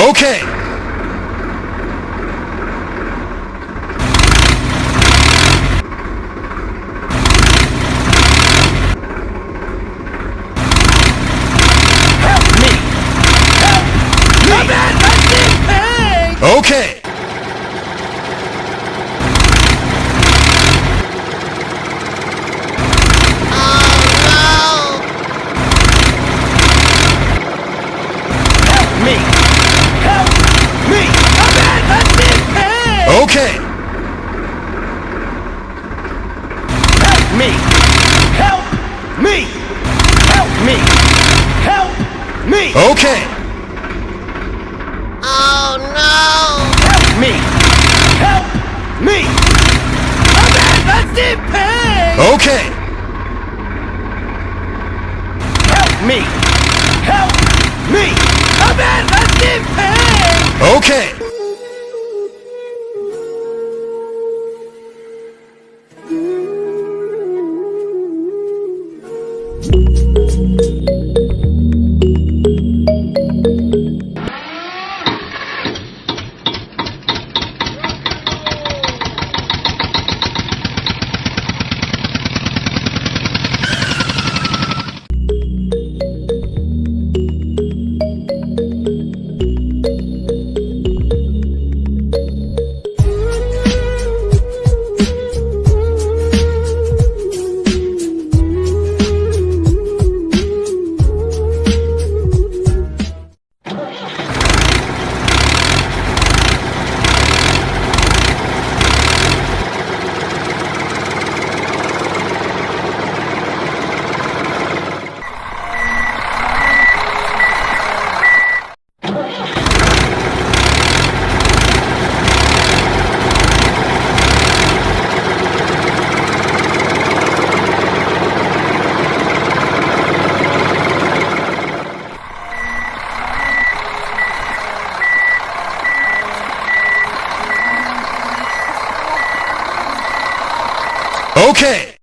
Okay. Help me! Help me! I'm at a Okay. Help me! Help me! I'm at a Okay. Help me! Help me! Help me! Help me! Okay. Oh no! Help me! Help me! I'm at a deep pain! Okay. Help me! Help me! I'm at a deep pain! Okay. Okay.